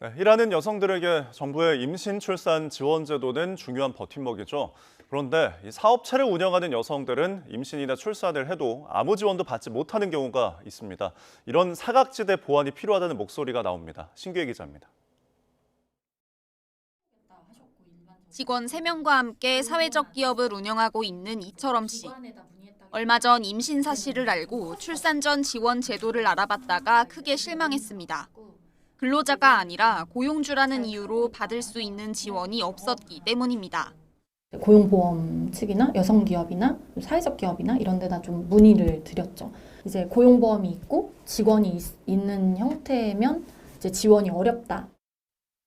네, 일하는 여성들에게 정부의 임신 출산 지원 제도는 중요한 버팀목이죠. 그런데 이 사업체를 운영하는 여성들은 임신이나 출산을 해도 아무 지원도 받지 못하는 경우가 있습니다. 이런 사각지대 보완이 필요하다는 목소리가 나옵니다. 신규혜 기자입니다. 직원 3명과 함께 사회적 기업을 운영하고 있는 이철엄 씨. 얼마 전 임신 사실을 알고 출산 전 지원 제도를 알아봤다가 크게 실망했습니다. 근로자가 아니라 고용주라는 이유로 받을 수 있는 지원이 없었기 때문입니다. 고용보험 측이나 여성기업이나 사회적 기업이나 이런 데다 좀 문의를 드렸죠. 이제 고용보험이 있고 직원이 있는 형태면 이제 지원이 어렵다.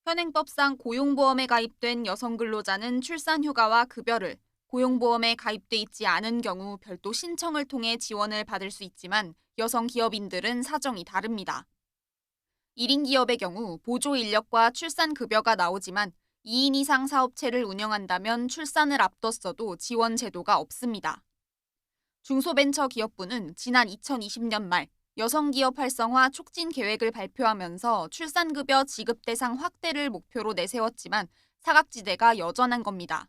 현행법상 고용보험에 가입된 여성 근로자는 출산휴가와 급여를, 고용보험에 가입돼 있지 않은 경우 별도 신청을 통해 지원을 받을 수 있지만 여성 기업인들은 사정이 다릅니다. 1인 기업의 경우 보조 인력과 출산급여가 나오지만 2인 이상 사업체를 운영한다면 출산을 앞뒀어도 지원 제도가 없습니다. 중소벤처기업부는 지난 2020년 말 여성기업 활성화 촉진 계획을 발표하면서 출산급여 지급 대상 확대를 목표로 내세웠지만 사각지대가 여전한 겁니다.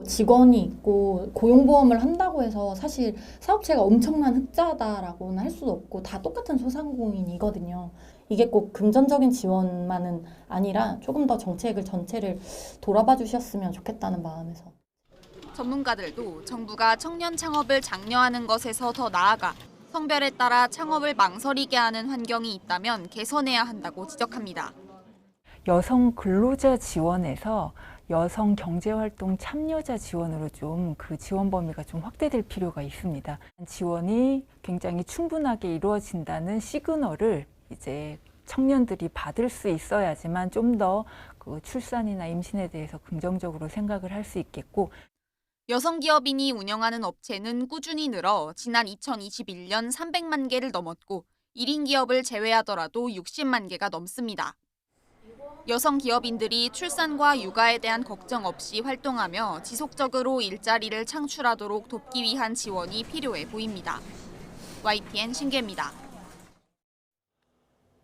직원이 있고 고용보험을 한다고 해서 사실 사업체가 엄청난 흑자다라고는 할 수도 없고 다 똑같은 소상공인이거든요. 이게 꼭 금전적인 지원만은 아니라 조금 더 정책을 전체를 돌아봐 주셨으면 좋겠다는 마음에서. 전문가들도 정부가 청년 창업을 장려하는 것에서 더 나아가 성별에 따라 창업을 망설이게 하는 환경이 있다면 개선해야 한다고 지적합니다. 여성 근로자 지원에서 여성 경제활동 참여자 지원으로 좀 그 지원 범위가 좀 확대될 필요가 있습니다. 지원이 굉장히 충분하게 이루어진다는 시그널을 이제 청년들이 받을 수 있어야지만 좀 더 그 출산이나 임신에 대해서 긍정적으로 생각을 할 수 있겠고. 여성 기업인이 운영하는 업체는 꾸준히 늘어 지난 2021년 300만 개를 넘었고 1인 기업을 제외하더라도 60만 개가 넘습니다. 여성 기업인들이 출산과 육아에 대한 걱정 없이 활동하며 지속적으로 일자리를 창출하도록 돕기 위한 지원이 필요해 보입니다. YTN 신계입니다.